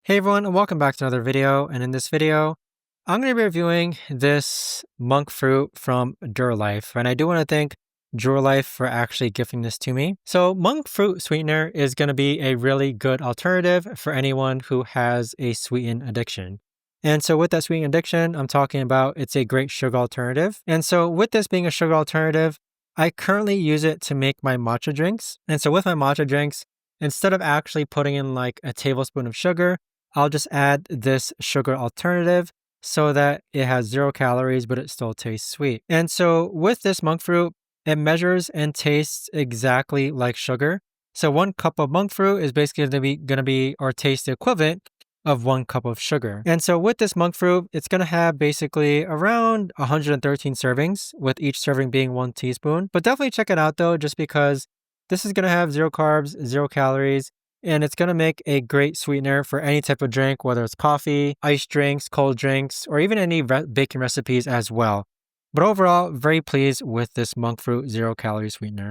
Hey everyone, and welcome back to another video. And in this video, I'm going to be reviewing this monk fruit from DureLife. And I do want to thank DureLife for actually gifting this to me. So monk fruit sweetener is going to be a really good alternative for anyone who has a sweetened addiction. And so with that sweetened addiction, I'm talking about it's a great sugar alternative. And so with this being a sugar alternative, I currently use it to make my matcha drinks. And so with my matcha drinks, instead of actually putting in like a tablespoon of sugar, I'll just add this sugar alternative so that it has 0 calories, but it still tastes sweet. And so with this monk fruit, it measures and tastes exactly like sugar. So 1 cup of monk fruit is basically going to be or taste the equivalent of 1 cup of sugar. And so with this monk fruit, it's going to have basically around 113 servings, with each serving being 1 teaspoon. But definitely check it out though, just because this is going to have 0 carbs, 0 calories, and it's going to make a great sweetener for any type of drink, whether it's coffee, iced drinks, cold drinks, or even any baking recipes as well. But overall, very pleased with this monk fruit 0 calorie sweetener.